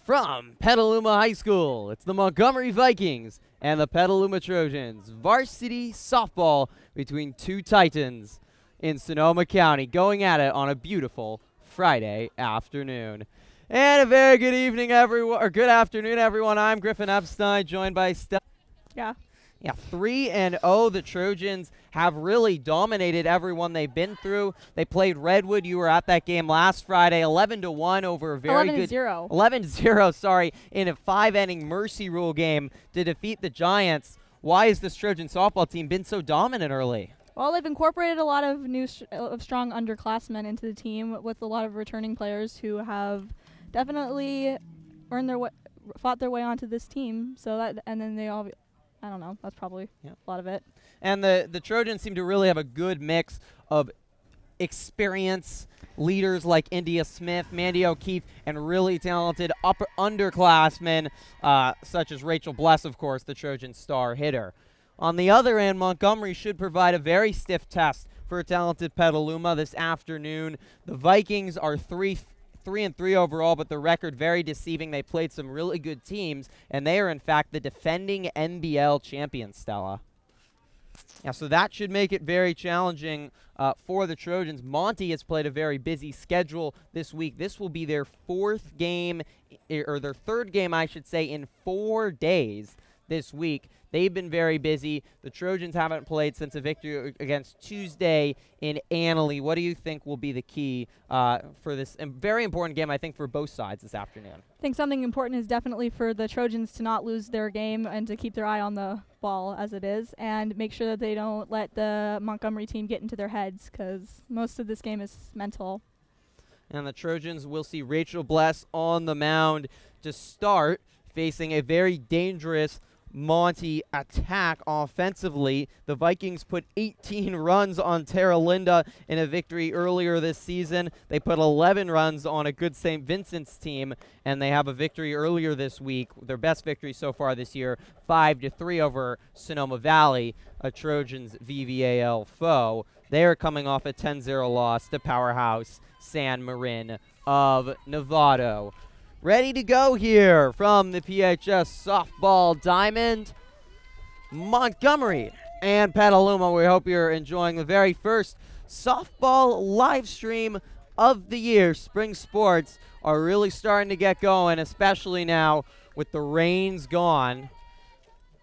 From Petaluma High School, it's the Montgomery Vikings and the Petaluma Trojans. Varsity softball between two Titans in Sonoma County, going at it on a beautiful Friday afternoon. And a very good evening, everyone, or good afternoon, everyone. I'm Griffin Epstein, joined by Steph. Yeah, 3-0. The Trojans have really dominated everyone they've been through. They played Redwood. You were at that game last Friday, 11-1 over a very good 11-0, sorry, in a 5-inning Mercy Rule game to defeat the Giants. Why has this Trojan softball team been so dominant early? well, they've incorporated a lot of new strong underclassmen into the team with a lot of returning players who have definitely earned their way, fought their way onto this team. So that, and then they all, I don't know, that's probably a lot of it. And the Trojans seem to really have a good mix of experience, leaders like India Smith, Mandy O'Keefe, and really talented underclassmen such as Rachel Bless, of course, the Trojan star hitter. On the other end, Montgomery should provide a very stiff test for a talented Petaluma this afternoon. The Vikings are 3-3 overall, but the record very deceiving. They played some really good teams, and they are, in fact, the defending NBL champion, Stella. Yeah, so that should make it very challenging for the Trojans. Monty has played a very busy schedule this week. This will be their fourth game, or their third game, I should say, in 4 days this week. They've been very busy. The Trojans haven't played since a victory against Tuesday in Annalee. What do you think will be the key for this very important game, I think, for both sides this afternoon? I think something important is definitely for the Trojans to not lose their game and to keep their eye on the ball as it is, and make sure that they don't let the Montgomery team get into their heads, because most of this game is mental. And the Trojans will see Rachel Bless on the mound to start, facing a very dangerous Monty attack offensively. The Vikings put 18 runs on Tara Linda in a victory earlier this season. They put 11 runs on a good St. Vincent's team, and they have a victory earlier this week, their best victory so far this year, 5-3 over Sonoma Valley, a Trojans VVAL foe. They are coming off a 10-0 loss to powerhouse San Marin of Novato. Ready to go here from the PHS Softball Diamond, Montgomery and Petaluma. We hope you're enjoying the very first softball live stream of the year. Spring sports are really starting to get going, especially now with the rains gone.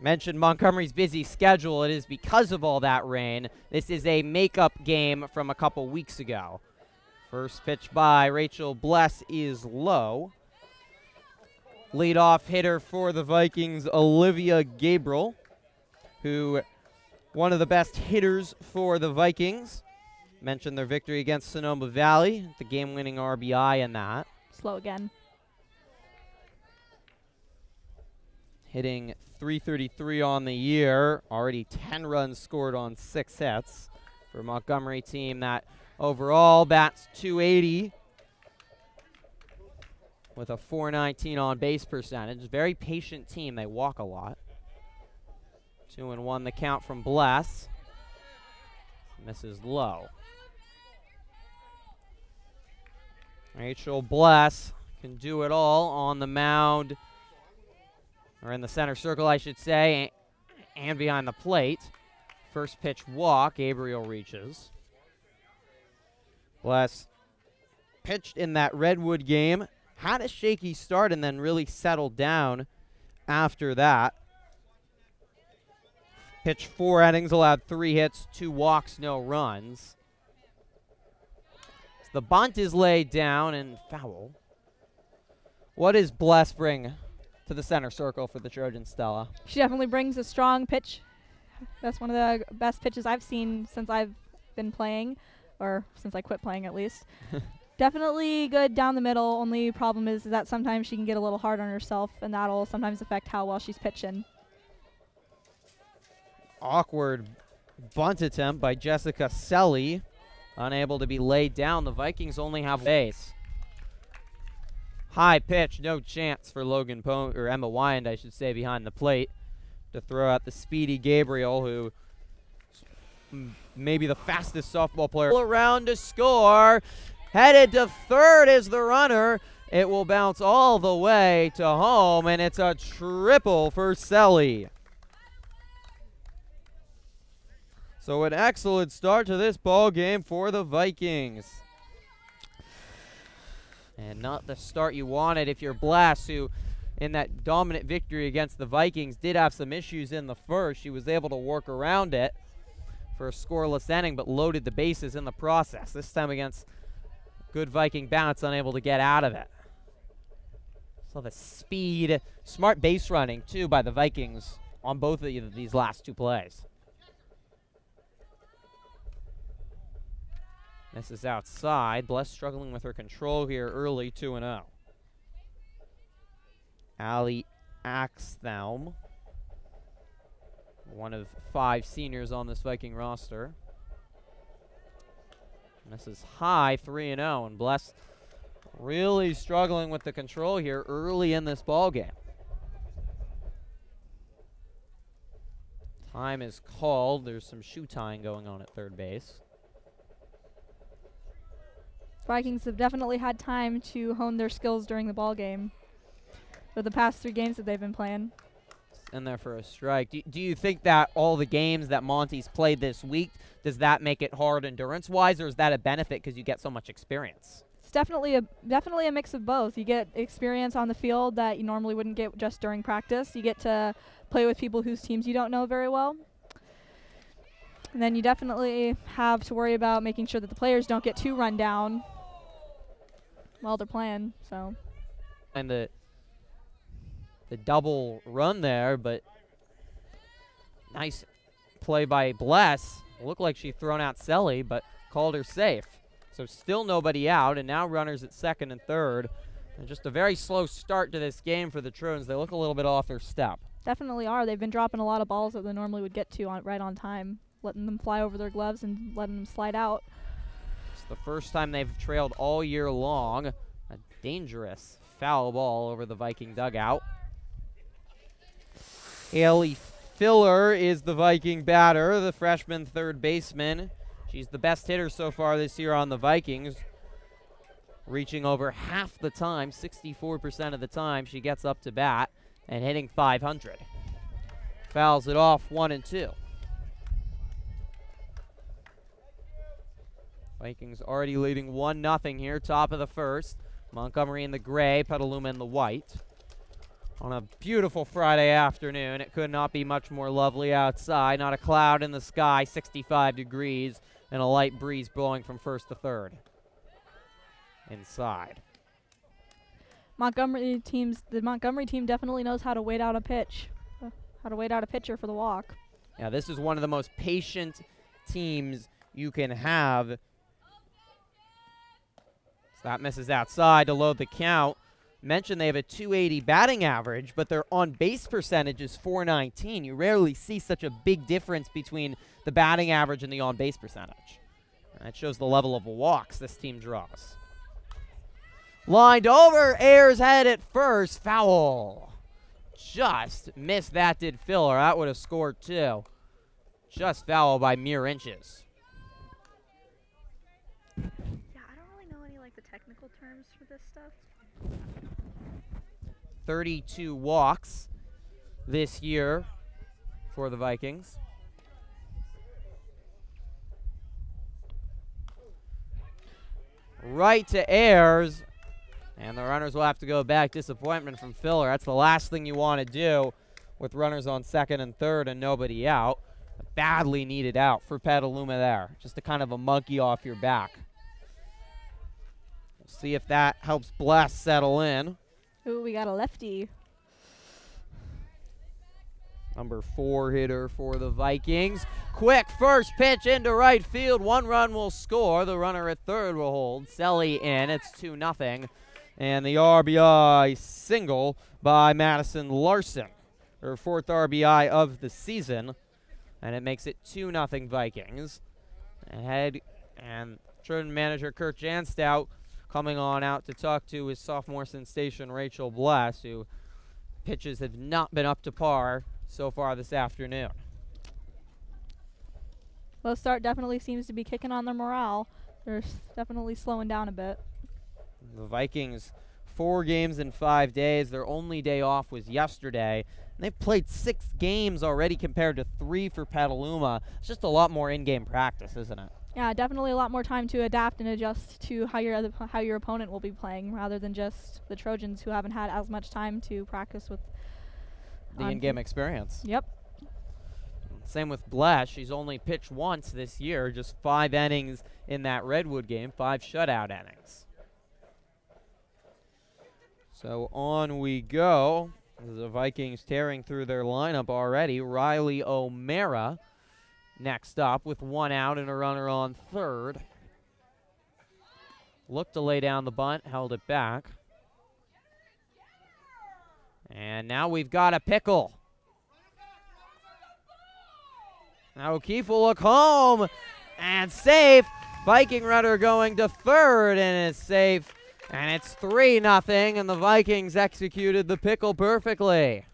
Mentioned Montgomery's busy schedule. It is because of all that rain. This is a makeup game from a couple weeks ago. First pitch by Rachel Bless is low. Leadoff hitter for the Vikings, Olivia Gabriel, who one of the best hitters for the Vikings. Mentioned their victory against Sonoma Valley, the game-winning RBI in that. Slow again. Hitting .333 on the year, already 10 runs scored on 6 hits for a Montgomery team that overall bats .280. With a .419 on-base percentage. Very patient team. They walk a lot. 2-1 the count from Bless. Misses low. Rachel Bless can do it all on the mound, or in the center circle, I should say, and behind the plate. First pitch walk. Gabriel reaches. Bless pitched in that Redwood game. Had a shaky start and then really settled down after that. Pitched 4 innings, allowed 3 hits, 2 walks, no runs. So the bunt is laid down and foul. What does Bless bring to the center circle for the Trojans, Stella? She definitely brings a strong pitch. That's one of the best pitches I've seen since I've been playing, or since I quit playing at least. Definitely good down the middle. Only problem is that sometimes she can get a little hard on herself, and that'll sometimes affect how well she's pitching. Awkward bunt attempt by Jessica Selly. Unable to be laid down. The Vikings only have base. High pitch, no chance for Logan Pone, or Emma Wyand, I should say, behind the plate to throw out the speedy Gabriel, who maybe the fastest softball player around to score. Headed to third is the runner, It will bounce all the way to home, and it's a triple for Selly. So an excellent start to this ball game for the Vikings. And not the start you wanted if you're Blast, who in that dominant victory against the Vikings did have some issues in the first. She was able to work around it for a scoreless inning, but loaded the bases in the process. This time against good Viking bounce, unable to get out of it. So the speed, smart base running, too, by the Vikings on both of these last two plays. This is outside. Bless struggling with her control here early, 2-0. Allie Axthelm, one of 5 seniors on this Viking roster. And this is high, 3-0, and Bless really struggling with the control here early in this ball game. Time is called. There's some shoe tying going on at third base. Vikings have definitely had time to hone their skills during the ball game for the past 3 games that they've been playing. In there for a strike. Do you think that all the games that Monty's played this week, does that make it hard endurance-wise, or is that a benefit because you get so much experience? It's definitely a mix of both. You get experience on the field that you normally wouldn't get just during practice. You get to play with people whose teams you don't know very well. And then you definitely have to worry about making sure that the players don't get too run down while they're playing. So. And the double run there, but nice play by Bless. Looked like she thrown out Selly, but called her safe. So still nobody out, and now runners at second and third. And just a very slow start to this game for the Trojans. They look a little bit off their step. Definitely are. They've been dropping a lot of balls that they normally would get to right on time, letting them fly over their gloves and letting them slide out. It's the first time they've trailed all year long. A dangerous foul ball over the Viking dugout. Haley Filler is the Viking batter, the freshman third baseman. She's the best hitter so far this year on the Vikings, reaching over half the time, 64% of the time she gets up to bat, and hitting .500. Fouls it off 1-2. Vikings already leading 1-0 here, top of the first. Montgomery in the gray, Petaluma in the white. On a beautiful Friday afternoon, it could not be much more lovely outside. Not a cloud in the sky, 65 degrees, and a light breeze blowing from first to third. Inside. The Montgomery team definitely knows how to wait out a pitch, how to wait out a pitcher for the walk. Yeah, this is one of the most patient teams you can have. So that misses outside to load the count. Mentioned they have a .280 batting average, but their on-base percentage is .419. You rarely see such a big difference between the batting average and the on-base percentage. And that shows the level of walks this team draws. Lined over, Ayers head at first, foul. Just missed that, did Filler. That would have scored too. Just foul by mere inches. Yeah, I don't really know any like the technical terms for this stuff. 32 walks this year for the Vikings. Right to Ayers, and the runners will have to go back. Disappointment from Filler. That's the last thing you want to do with runners on second and third and nobody out. A badly needed out for Petaluma there. Just a kind of a monkey off your back. We'll see if that helps Bless settle in. Ooh, we got a lefty. Number 4 hitter for the Vikings. Quick first pitch into right field. 1 run will score. The runner at third will hold. Selly in. It's 2-0. And the RBI single by Madison Larson. Her 4th RBI of the season. And it makes it 2-0 Vikings. Ahead, and Trojan manager Kurt Janstow coming on out to talk to his sophomore sensation Rachel Bless, who pitches have not been up to par so far this afternoon. Low start definitely seems to be kicking on their morale. They're definitely slowing down a bit. The Vikings 4 games in 5 days. Their only day off was yesterday. And they've played 6 games already compared to 3 for Petaluma. It's just a lot more in-game practice, isn't it? Yeah, definitely a lot more time to adapt and adjust to how your opponent will be playing, rather than just the Trojans, who haven't had as much time to practice with the in-game experience. Yep. Same with Blesh. She's only pitched once this year, just 5 innings in that Redwood game, 5 shutout innings. So on we go. The Vikings tearing through their lineup already. Riley O'Mara next up with 1 out and a runner on third. Looked to lay down the bunt, held it back. And now we've got a pickle. Now O'Keefe will look home and safe. Viking runner going to third and is safe. And it's 3-0, and the Vikings executed the pickle perfectly.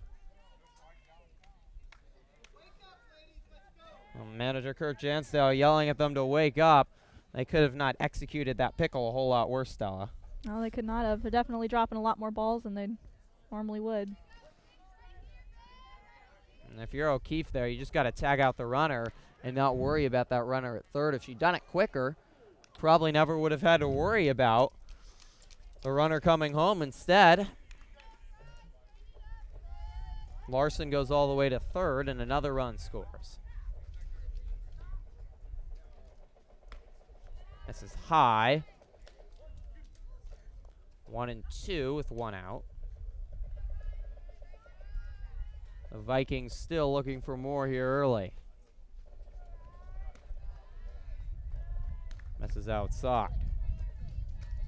Manager Kurt Jansdale yelling at them to wake up. They could have not executed that pickle a whole lot worse, Stella. No, they could not have. They're definitely dropping a lot more balls than they normally would. And if you're O'Keefe there, you just got to tag out the runner and not worry about that runner at third. If she'd done it quicker, probably never would have had to worry about the runner coming home. Instead, Larson goes all the way to third, and another run scores. This is high. 1-2 with 1 out. The Vikings still looking for more here early. Misses outside.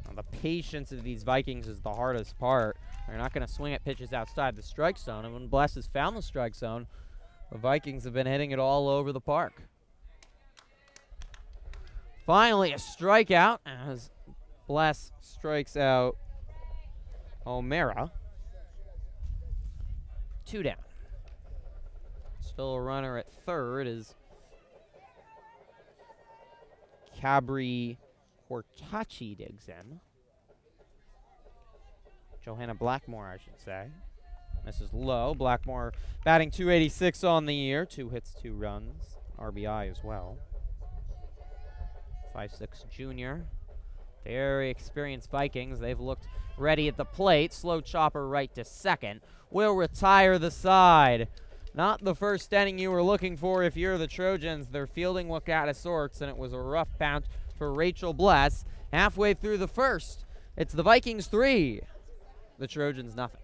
Now the patience of these Vikings is the hardest part. They're not going to swing at pitches outside the strike zone. And when Bless has found the strike zone, the Vikings have been hitting it all over the park. Finally, a strikeout as Bless strikes out O'Mara. 2 down. Still a runner at third is Cabri Hortachi digs in. Johanna Blackmore, I should say. This is low. Blackmore batting .286 on the year. 2 hits, 2 runs. RBI as well. 5'6" junior. Very experienced Vikings. They've looked ready at the plate. Slow chopper right to second. Will retire the side. Not the first inning you were looking for if you're the Trojans. Their fielding looked out of sorts, and it was a rough bounce for Rachel Bless. Halfway through the first, it's the Vikings 3, the Trojans nothing.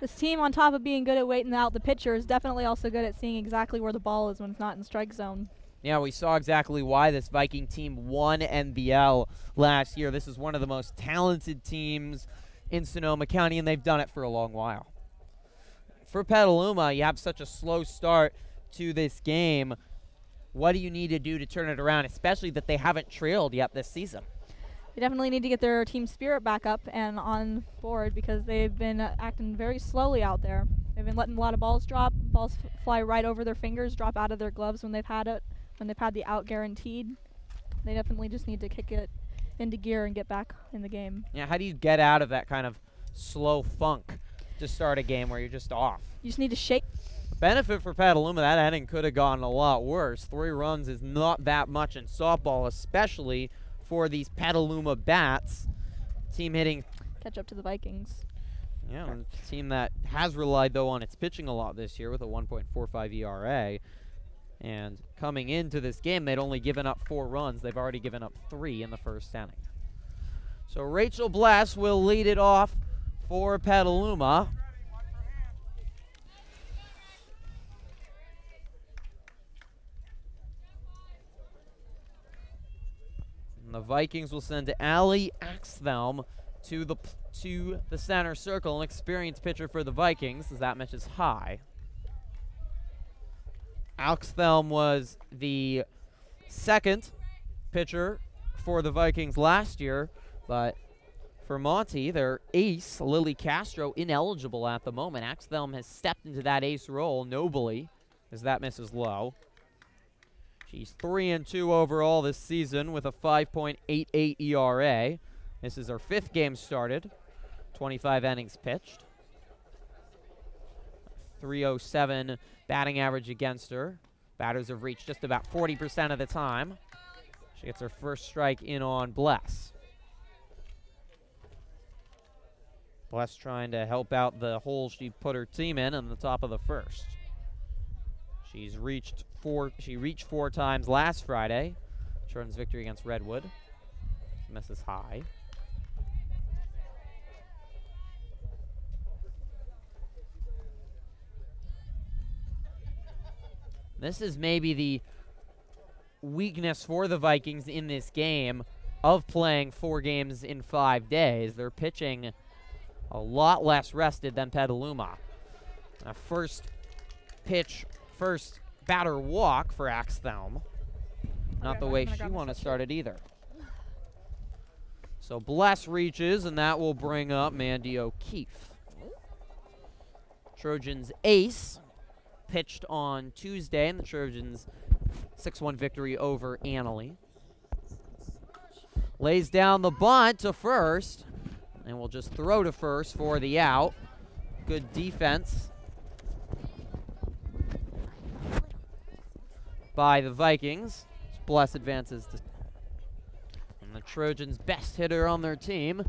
This team, on top of being good at waiting out the pitcher, is definitely also good at seeing exactly where the ball is when it's not in strike zone. Yeah, we saw exactly why this Viking team won NBL last year. This is one of the most talented teams in Sonoma County, and they've done it for a long while. For Petaluma, you have such a slow start to this game. What do you need to do to turn it around, especially that they haven't trailed yet this season? They definitely need to get their team spirit back up and on board, because they've been acting very slowly out there. They've been letting a lot of balls drop. Balls fly right over their fingers, drop out of their gloves when they've had it, when they've had the out guaranteed. They definitely just need to kick it into gear and get back in the game. Yeah, how do you get out of that kind of slow funk to start a game where you're just off? You just need to shake. Benefit for Petaluma, that inning could have gone a lot worse. 3 runs is not that much in softball, especially for these Petaluma bats. Team hitting. Catch up to the Vikings. Yeah, a team that has relied, though, on its pitching a lot this year with a 1.45 ERA. And coming into this game, they'd only given up 4 runs. They've already given up 3 in the first inning. So Rachel Bless will lead it off for Petaluma. And the Vikings will send Allie Axthelm to the center circle, an experienced pitcher for the Vikings, as that match is high. Axthelm was the second pitcher for the Vikings last year, but for Monty, their ace, Lily Castro, ineligible at the moment. Axthelm has stepped into that ace role nobly, as that misses low. She's 3-2 overall this season with a 5.88 ERA, This is her 5th game started. 25 innings pitched. 307 batting average against her. Batters have reached just about 40% of the time. She gets her first strike in on Bless. Bless trying to help out the hole she put her team in on the top of the first. She reached 4 times last Friday. Trojans victory against Redwood. Misses high. This is maybe the weakness for the Vikings in this game of playing 4 games in 5 days. They're pitching a lot less rested than Petaluma. A first pitch, first batter walk for Axthelm. Not the way she wanted to start it either. So Bless reaches, and that will bring up Mandy O'Keefe. Trojans ace pitched on Tuesday in the Trojans' 6-1 victory over Annalee. Lays down the bunt to first, and will just throw to first for the out. Good defense by the Vikings. Bless advances to the Trojans' best hitter on their team.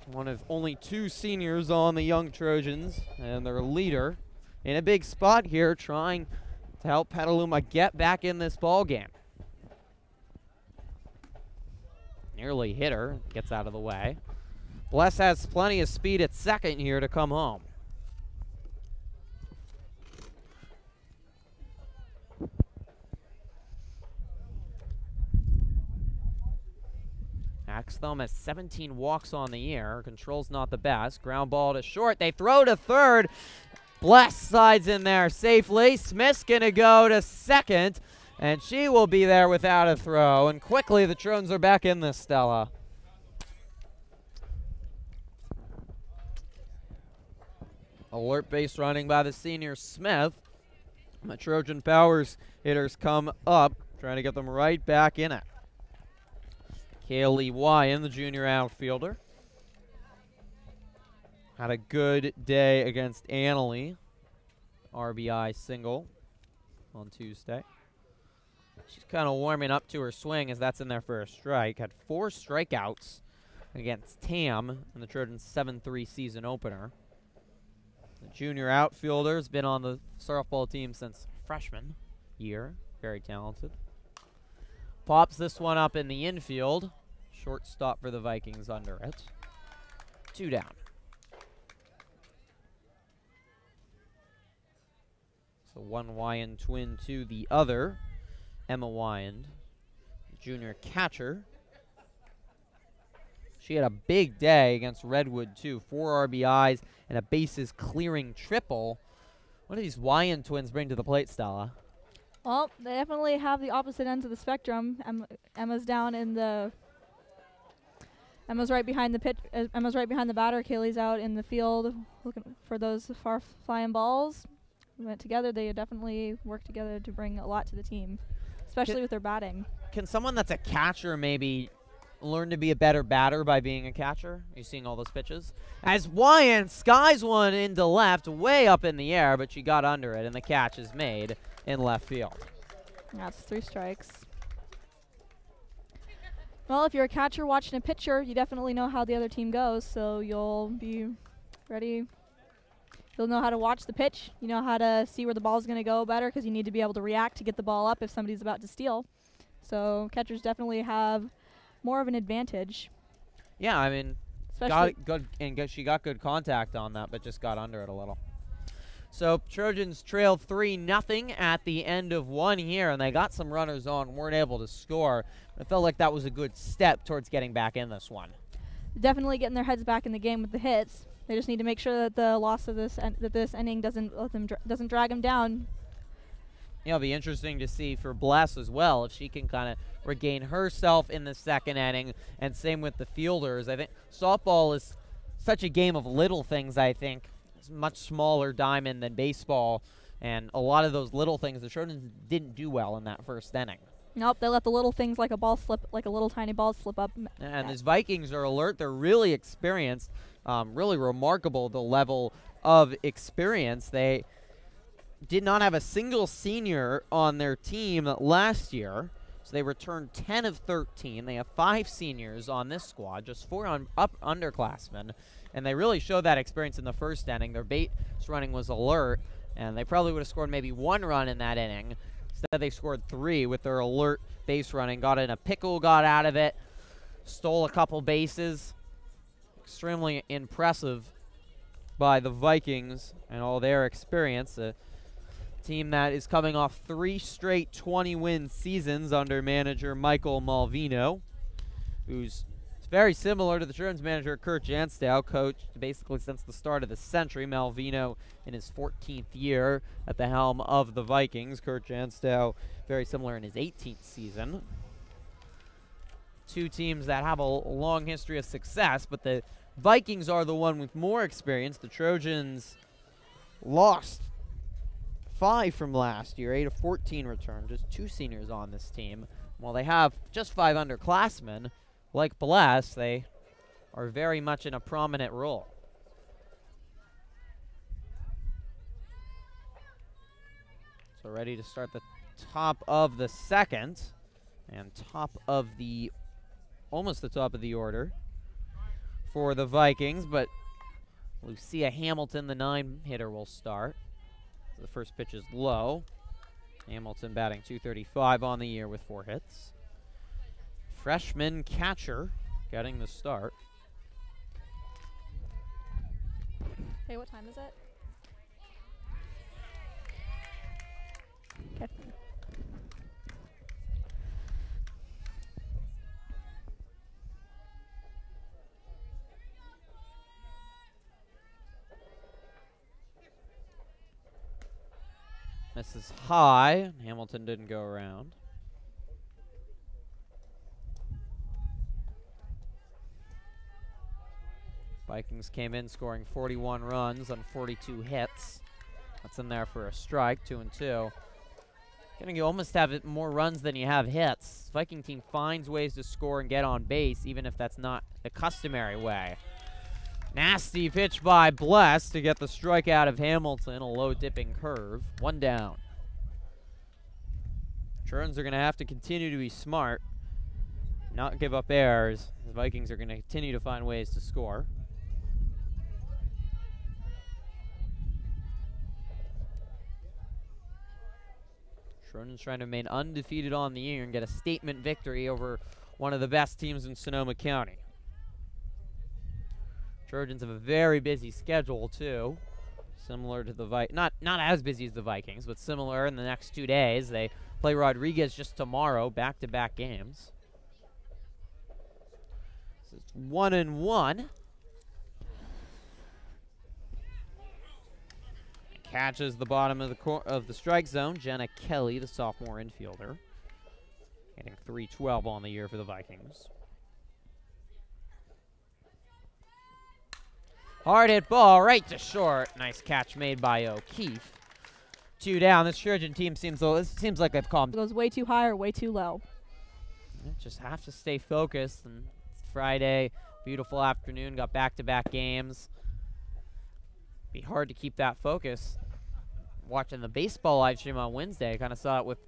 One of only 2 seniors on the young Trojans, and their leader in a big spot here, trying to help Petaluma get back in this ball game. Nearly hit her, gets out of the way. Bless has plenty of speed at second here to come home. Axthelm has 17 walks on the year. Control's not the best. Ground ball to short. They throw to third. Bless slides in there safely. Smith's going to go to second, and she will be there without a throw. And quickly, the Trojans are back in this, Stella. Alert base running by the senior Smith. The Trojan Powers hitters come up, trying to get them right back in it. Kaylee Wyan, the junior outfielder, had a good day against Annalee. RBI single on Tuesday. She's kind of warming up to her swing as that's in there for a strike. Had 4 strikeouts against Tam in the Trojans' 7-3 season opener. The junior outfielder has been on the softball team since freshman year. Very talented. Pops this one up in the infield. Shortstop for the Vikings under it. 2 down. So one Wyand twin to the other. Emma Wyand, junior catcher. She had a big day against Redwood, too. 4 RBIs and a bases clearing triple. What do these Wyand twins bring to the plate, Stella? Well, they definitely have the opposite ends of the spectrum. Emma's down in the... Emma's right behind the pitch. Emma's right behind the batter. Kaylee's out in the field looking for those far flying balls. We went together. They definitely work together to bring a lot to the team, especially with their batting. Can someone that's a catcher maybe learn to be a better batter by being a catcher? Are you seeing all those pitches? As Wyand skies one into left, way up in the air, but she got under it, and the catch is made in left field. That's 3 strikes. Well, if you're a catcher watching a pitcher, you definitely know how the other team goes, so you'll be ready. You'll know how to watch the pitch. You know how to see where the ball's going to go better because you need to be able to react to get the ball up if somebody's about to steal. So catchers definitely have more of an advantage. Yeah, I mean, she got good contact on that, but just got under it a little. So Trojans trail 3-0 at the end of 1 here, and they got some runners on, weren't able to score. I felt like that was a good step towards getting back in this one. Definitely getting their heads back in the game with the hits. They just need to make sure that the loss of this inning doesn't drag them down. It'll be interesting to see for Bless as well if she can kind of regain herself in the second inning, and same with the fielders. I think softball is such a game of little things. I think it's a much smaller diamond than baseball, and a lot of those little things the Trojans didn't do well in that first inning. Nope, they let the little things like a ball slip, like a little tiny ball slip up. And these Vikings are alert. They're really experienced. Really remarkable, the level of experience. They did not have a single senior on their team last year, so they returned 10 of 13. They have 5 seniors on this squad, just 4 underclassmen, and they really showed that experience in the first inning. Their base running was alert, and they probably would have scored maybe 1 run in that inning. Instead, they scored 3 with their alert base running. Got in a pickle, got out of it, stole a couple bases. Extremely impressive by the Vikings and all their experience. A team that is coming off 3 straight 20-win seasons under manager Michael Malvino, who's very similar to the Trojans manager Kurt Janstow, coached basically since the start of the century. Malvino in his 14th year at the helm of the Vikings. Kurt Janstow very similar in his 18th season. 2 teams that have a long history of success, but the Vikings are the one with more experience. The Trojans lost 5 from last year, 8 of 14 returned, just 2 seniors on this team. While they have just 5 underclassmen, like Bless, they are very much in a prominent role. So ready to start the top of the second and almost the top of the order for the Vikings, but Lucia Hamilton, the 9-hitter, will start. So the first pitch is low. Hamilton batting .235 on the year with 4 hits. Freshman catcher getting the start. Hey, what time is it? Okay. This is high. Hamilton didn't go around. Vikings came in scoring 41 runs on 42 hits. That's in there for a strike, 2-2. You almost have it more runs than you have hits. Viking team finds ways to score and get on base, even if that's not the customary way. Nasty pitch by Bless to get the strikeout of Hamilton, a low dipping curve. 1 down. Trojans are going to have to continue to be smart, not give up errors. The Vikings are going to continue to find ways to score. Trojans trying to remain undefeated on the year and get a statement victory over one of the best teams in Sonoma County. Trojans have a very busy schedule, too. Similar to the not as busy as the Vikings, but similar in the next 2 days. They play Rodriguez just tomorrow, back-to-back games. So it's 1-1. Catches the bottom of the strike zone. Jenna Kelly, the sophomore infielder, hitting .312 on the year for the Vikings. Hard hit ball right to short. Nice catch made by O'Keefe. 2 down. This Trojan team seems like they've calmed. It goes way too high or way too low. Just have to stay focused. And it's Friday, beautiful afternoon. Got back-to-back games. Be hard to keep that focus. Watching the baseball live stream on Wednesday, I kind of saw it with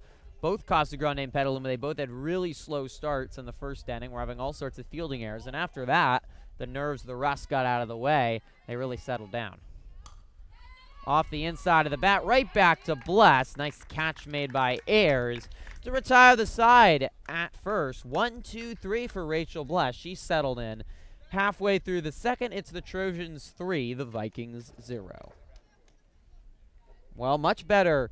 both Casa Grande and Petaluma. They both had really slow starts in the first inning. We're having all sorts of fielding errors, and after that, the nerves, the rust got out of the way. They really settled down. Off the inside of the bat, right back to Bless. Nice catch made by Ayers to retire the side at first. 1-2-3 for Rachel Bless. She settled in. Halfway through the second, it's the Trojans 3, the Vikings 0. Well, much better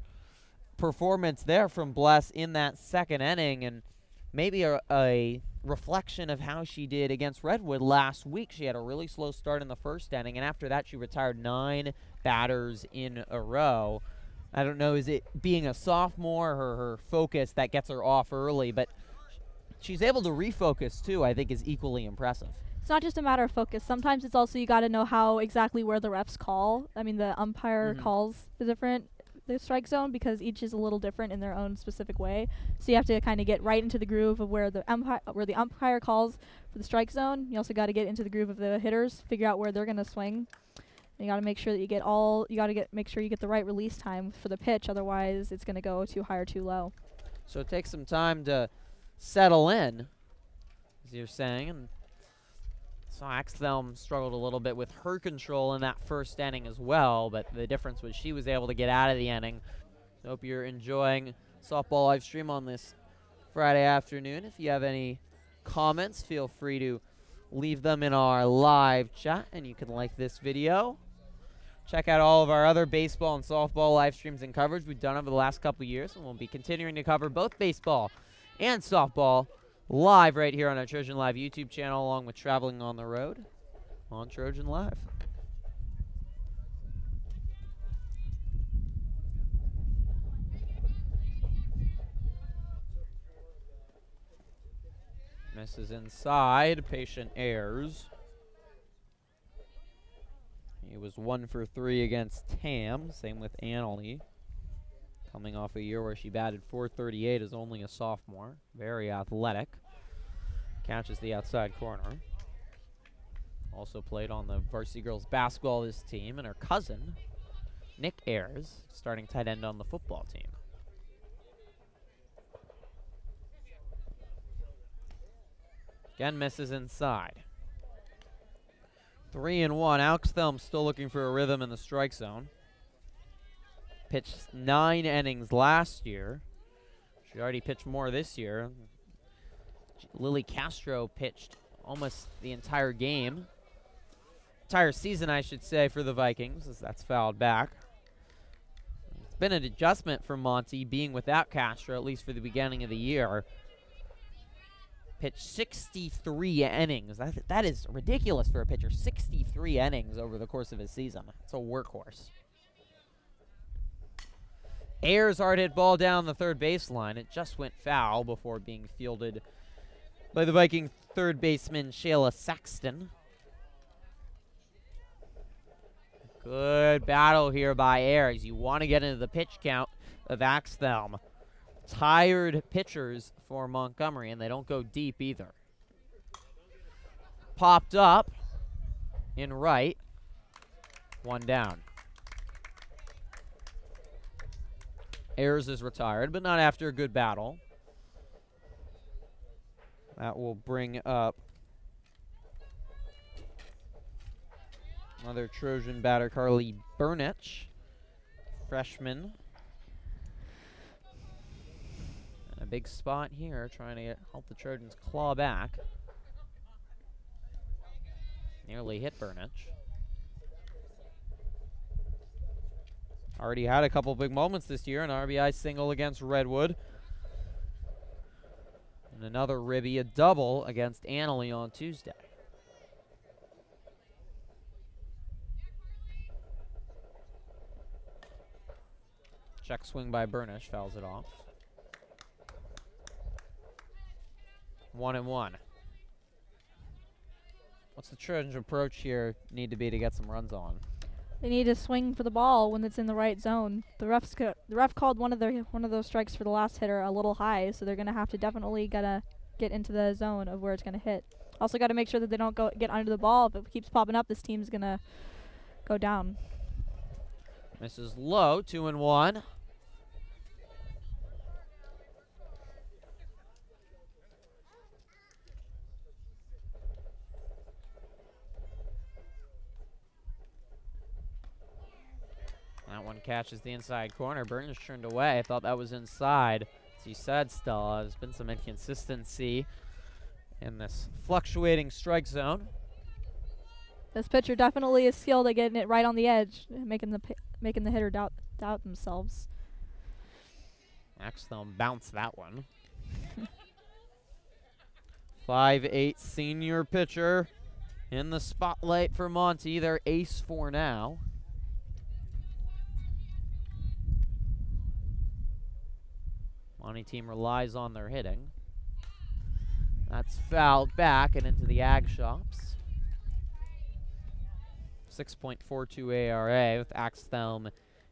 performance there from Bless in that second inning, and maybe a reflection of how she did against Redwood last week. She had a really slow start in the first inning, and after that she retired 9 batters in a row. I don't know, is it being a sophomore or her focus that gets her off early, but she's able to refocus too, I think is equally impressive. It's not just a matter of focus. Sometimes it's also you got to know how exactly where the refs call. I mean, the umpire calls the different the strike zone because each is a little different in their own specific way. So you have to kind of get right into the groove of where the umpire calls for the strike zone. You also got to get into the groove of the hitters, figure out where they're going to swing. And you got to make sure that make sure you get the right release time for the pitch. Otherwise, it's going to go too high or too low. So it takes some time to settle in, as you're saying. And so Axthelm struggled a little bit with her control in that first inning as well, but the difference was she was able to get out of the inning. So hope you're enjoying softball live stream on this Friday afternoon. If you have any comments, feel free to leave them in our live chat, and you can like this video. Check out all of our other baseball and softball live streams and coverage we've done over the last couple of years, and we'll be continuing to cover both baseball and softball live right here on our Trojan Live YouTube channel, along with traveling on the road on Trojan Live. Misses inside, patient errors. He was 1 for 3 against Tam, same with Annalie. Coming off a year where she batted .438 as only a sophomore. Very athletic. Catches the outside corner. Also played on the varsity girls basketball this team, and her cousin, Nick Ayers, starting tight end on the football team. Again, misses inside. 3-1. Axthelm still looking for a rhythm in the strike zone. Pitched 9 innings last year. She already pitched more this year. Lily Castro pitched almost the entire game. Entire season, I should say, for the Vikings, as that's fouled back. It's been an adjustment for Monty being without Castro, at least for the beginning of the year. Pitched 63 innings. That is ridiculous for a pitcher. 63 innings over the course of his season. It's a workhorse. Ayers hard hit ball down the third baseline. It just went foul before being fielded by the Viking third baseman Shayla Saxton. Good battle here by Ayers. You want to get into the pitch count of Axthelm. Tired pitchers for Montgomery, and they don't go deep either. Popped up in right. 1 down. Ayers is retired, but not after a good battle. That will bring up another Trojan batter, Carly Burnich, freshman. A big spot here, trying to help the Trojans claw back. Nearly hit Burnich. Already had a couple big moments this year, an RBI single against Redwood. And another ribby, a double against Annalie on Tuesday. Check swing by Burnich, fouls it off. 1-1. What's the Trojans' approach here need to be to get some runs on? They need to swing for the ball when it's in the right zone. The ref called one of those strikes for the last hitter a little high, so they're gonna have to definitely get into the zone of where it's gonna hit. Also, got to make sure that they don't get under the ball. If it keeps popping up, this team's gonna go down. Misses low, 2-1. That one catches the inside corner. Burton's turned away. I thought that was inside. As you said, still, there's been some inconsistency in this fluctuating strike zone. This pitcher definitely is skilled at getting it right on the edge, making the hitter doubt themselves. Axthelm bounced that one. 5'8" senior pitcher in the spotlight for Monty. Their ace for now. Monty team relies on their hitting. That's fouled back and into the Ag Shops. 6.42 ARA with Axthelm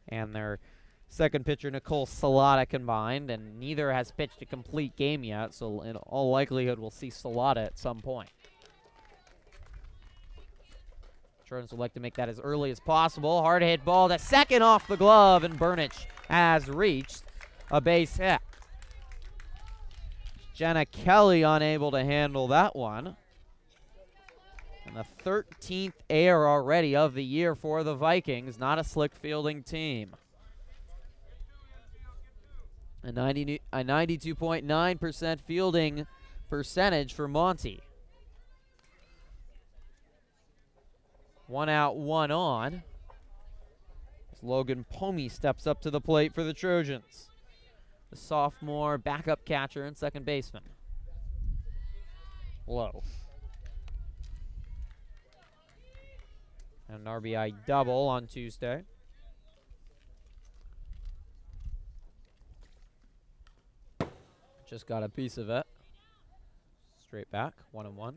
and their second pitcher Nicole Salata combined, and neither has pitched a complete game yet, so in all likelihood we'll see Salata at some point. Trojans would like to make that as early as possible. Hard hit ball to second off the glove, and Burnich has reached a base hit. Jenna Kelly unable to handle that one. And the 13th error already of the year for the Vikings. Not a slick fielding team. A 92.9% fielding percentage for Monty. 1 out, 1 on. As Logan Pomey steps up to the plate for the Trojans. The sophomore backup catcher and second baseman. Low. And an RBI double on Tuesday. Just got a piece of it. Straight back, 1-1.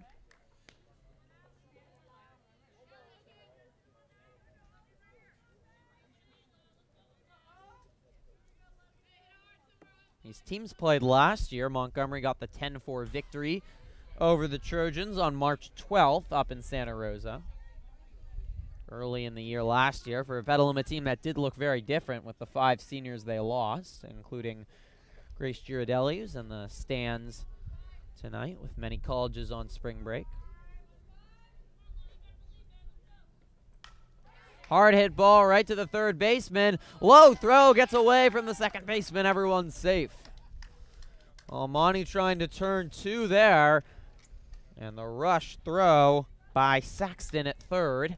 These teams played last year. Montgomery got the 10-4 victory over the Trojans on March 12th up in Santa Rosa. Early in the year last year for a Petaluma team that did look very different with the 5 seniors they lost, including Grace Girardelli, who's in the stands tonight with many colleges on spring break. Hard hit ball right to the third baseman. Low throw gets away from the second baseman. Everyone's safe. Monty trying to turn 2 there. And the rush throw by Saxton at third.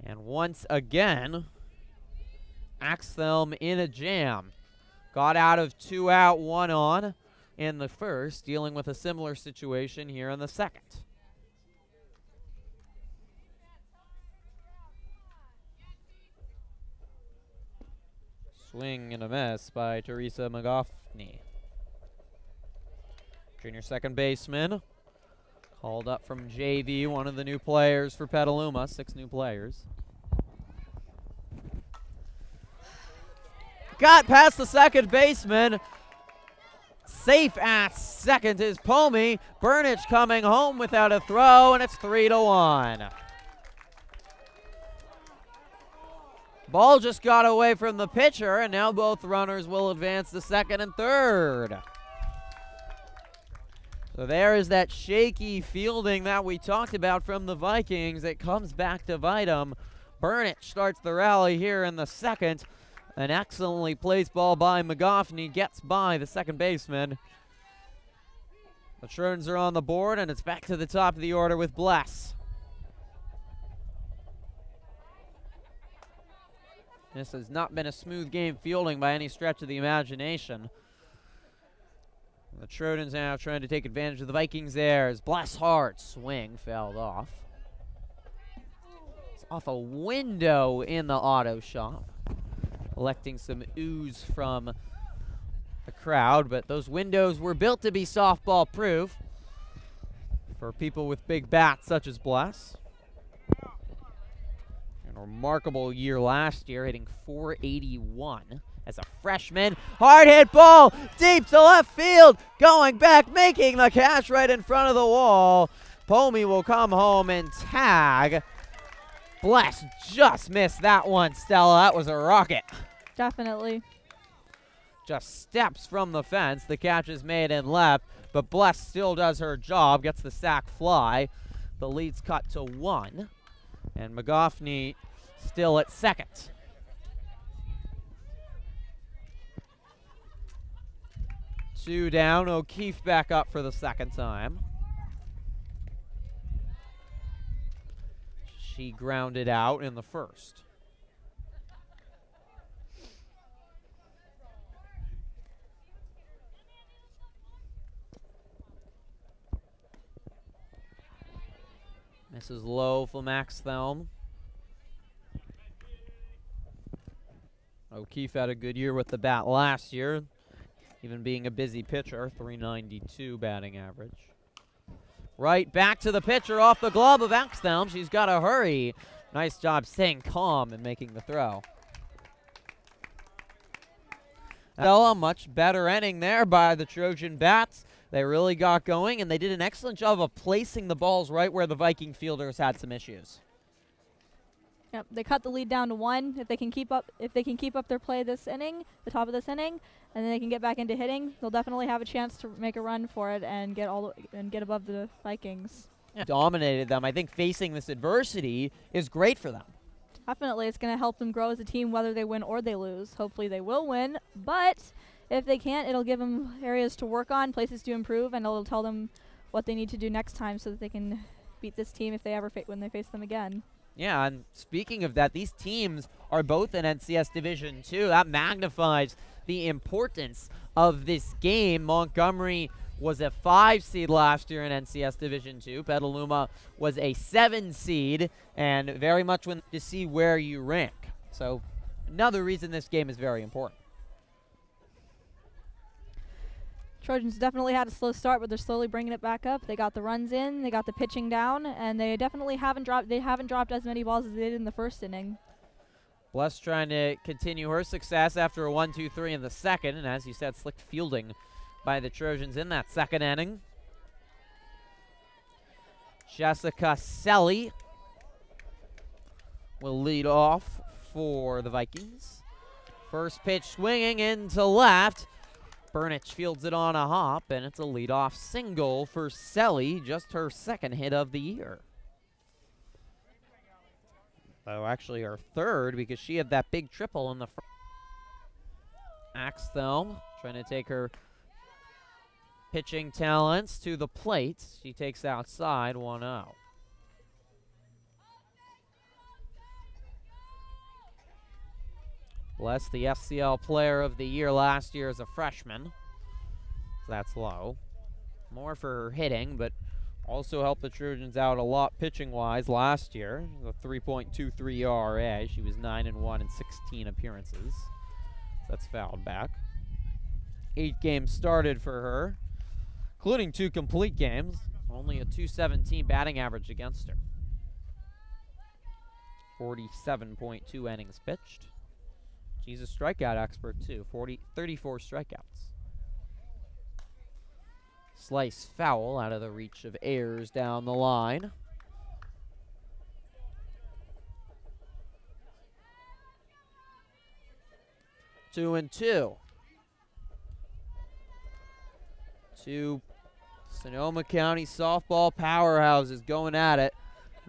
And once again, Axthelm in a jam. Got out of 2 out, 1 on in the first, dealing with a similar situation here in the second. Swing and a miss by Teresa McGoffney. Junior second baseman. Called up from JV, one of the new players for Petaluma, 6 new players. Got past the second baseman. Safe at second is Pomey. Burnich coming home without a throw, and it's 3-1. Ball just got away from the pitcher, and now both runners will advance to second and third. So there is that shaky fielding that we talked about from the Vikings. It comes back to bite them. Burnich starts the rally here in the second. An excellently placed ball by McGoffney gets by the second baseman. The Trojans are on the board, and it's back to the top of the order with Bless. This has not been a smooth game fielding by any stretch of the imagination. The Trojans now trying to take advantage of the Vikings there as Bless hard swing fouled off. It's off a window in the auto shop. Collecting some ooze from the crowd, but those windows were built to be softball proof for people with big bats such as Bless. A remarkable year last year, hitting .481 as a freshman. Hard hit ball deep to left field, going back, making the catch right in front of the wall. Pomey will come home and tag. Bless just missed that one, Stella. That was a rocket. Definitely. Just steps from the fence. The catch is made and left, but Bless still does her job, gets the sac fly. The lead's cut to 1, and McGoffney still at second. Two down. O'Keefe back up for the second time. She grounded out in the first. Misses low from Axthelm. O'Keefe had a good year with the bat last year, even being a busy pitcher, .392 batting average. Right back to the pitcher off the glove of Axthelm. She's got to hurry. Nice job staying calm and making the throw. A much better inning there by the Trojan Bats. They really got going, and they did an excellent job of placing the balls right where the Viking fielders had some issues. Yep, they cut the lead down to 1. If they can keep up their play this inning, the top of this inning, and then they can get back into hitting, they'll definitely have a chance to make a run for it and get above the Vikings. Yeah. Dominated them. I think facing this adversity is great for them. Definitely, it's going to help them grow as a team, whether they win or they lose. Hopefully, they will win, but if they can't, it'll give them areas to work on, places to improve, and it'll tell them what they need to do next time so that they can beat this team if they ever when they face them again. Yeah, and speaking of that, these teams are both in NCS Division II. That magnifies the importance of this game. Montgomery was a 5 seed last year in NCS Division II. Petaluma was a 7 seed, and very much to see where you rank. So another reason this game is very important. Trojans definitely had a slow start, but they're slowly bringing it back up. They got the runs in, they got the pitching down, and they definitely haven't dropped as many balls as they did in the first inning. Bless trying to continue her success after a 1-2-3 in the second, and as you said, slick fielding by the Trojans in that second inning. Jessica Selly will lead off for the Vikings. First pitch swinging into left. Burnich fields it on a hop, and it's a leadoff single for Selly, just her second hit of the year. Oh, actually her third, because she had that big triple in the front. Axthelm trying to take her pitching talents to the plate. She takes outside 1-0. Bless, the FCL Player of the Year last year as a freshman. That's low. More for her hitting, but also helped the Trojans out a lot pitching-wise last year. A 3.23 ERA. She was 9-1 in 16 appearances. That's fouled back. 8 games started for her, including 2 complete games. Only a .217 batting average against her. 47.2 innings pitched. She's a strikeout expert, too. 34 strikeouts. Slice foul out of the reach of Ayers down the line. Two and two. Two Sonoma County softball powerhouses going at it.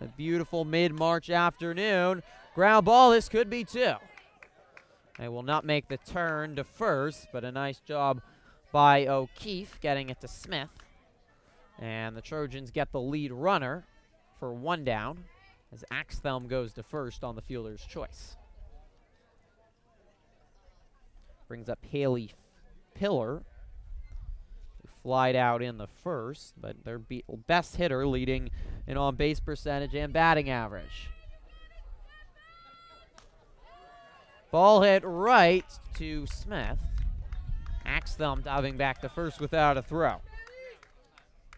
A beautiful mid-March afternoon. Ground ball, this could be 2. They will not make the turn to first, but a nice job by O'Keefe getting it to Smith. And the Trojans get the lead runner for 1 down as Axthelm goes to first on the fielder's choice. Brings up Haley Pillar, who flied out in the first, but their best hitter leading in on-base percentage and batting average. Ball hit right to Smith. Axthelm diving back to first without a throw.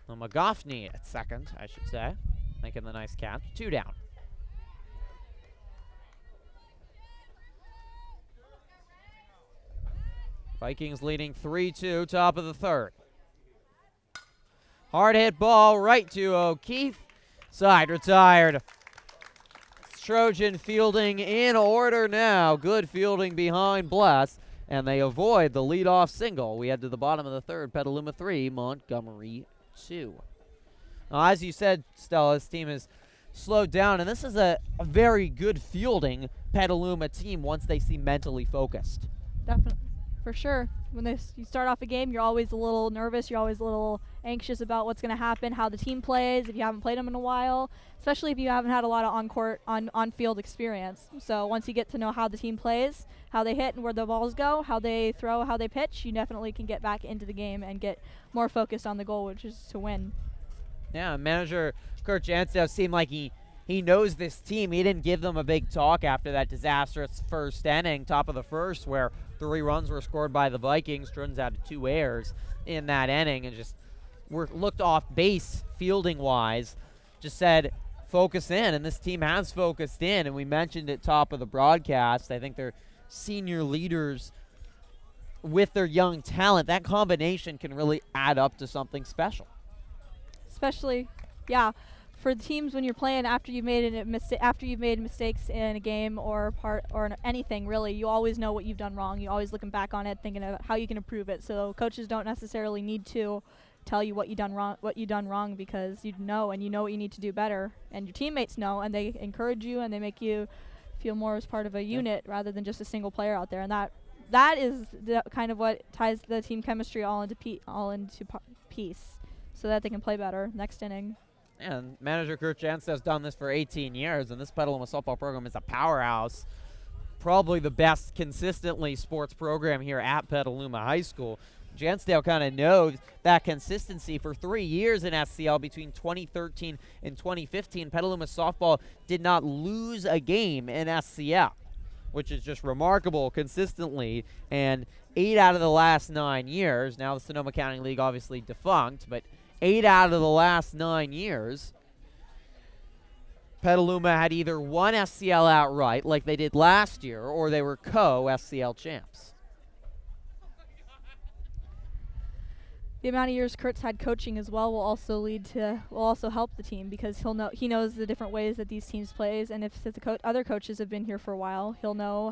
Well, McGoffney at second, I should say, making the nice catch. 2 down. Vikings leading 3-2, top of the third. Hard hit ball right to O'Keefe. Side retired. Trojan fielding in order now. Good fielding behind Bless, and they avoid the leadoff single. We head to the bottom of the third. Petaluma 3, Montgomery 2. Now, as you said, Stella, this team is slowed down, and this is a very good fielding Petaluma team once they seem mentally focused. Definitely, for sure. When you start off a game, you're always a little nervous. You're always a little anxious about what's going to happen, how the team plays, if you haven't played them in a while, especially if you haven't had a lot of on-field experience. So once you get to know how the team plays, how they hit and where the balls go, how they throw, how they pitch, you definitely can get back into the game and get more focused on the goal, which is to win. Yeah, manager Kurt Janstow seemed like he knows this team. He didn't give them a big talk after that disastrous first inning, top of the first, where 3 runs were scored by the Vikings. Trojans had 2 errors in that inning and just looked off base fielding-wise. Just said, focus in, and this team has focused in, and we mentioned it top of the broadcast. I think their senior leaders with their young talent, that combination can really add up to something special. Especially, yeah, for the teams when you're playing after you've made after you've made mistakes in a game or anything really, you always know what you've done wrong. You're always looking back on it, thinking of how you can improve it. So coaches don't necessarily need to tell you what you done wrong because you know what you need to do better, and your teammates know, and they encourage you and they make you feel more as part of a unit rather than just a single player out there. And that is the kind of what ties the team chemistry all into piece, so that they can play better next inning. And manager Kurt Jensen has done this for 18 years, and this Petaluma softball program is a powerhouse. Probably the best consistently sports program here at Petaluma High School. Jansdale kind of knows that consistency. For 3 years in SCL between 2013 and 2015, Petaluma softball did not lose a game in SCL, which is just remarkable consistently. And 8 out of the last 9 years, now the Sonoma County League obviously defunct, but 8 out of the last 9 years, Petaluma had either won SCL outright like they did last year, or they were co-SCL champs. The amount of years Kurt's had coaching as well will also help the team, because he knows the different ways that these teams plays, and if the other coaches have been here for a while, he'll know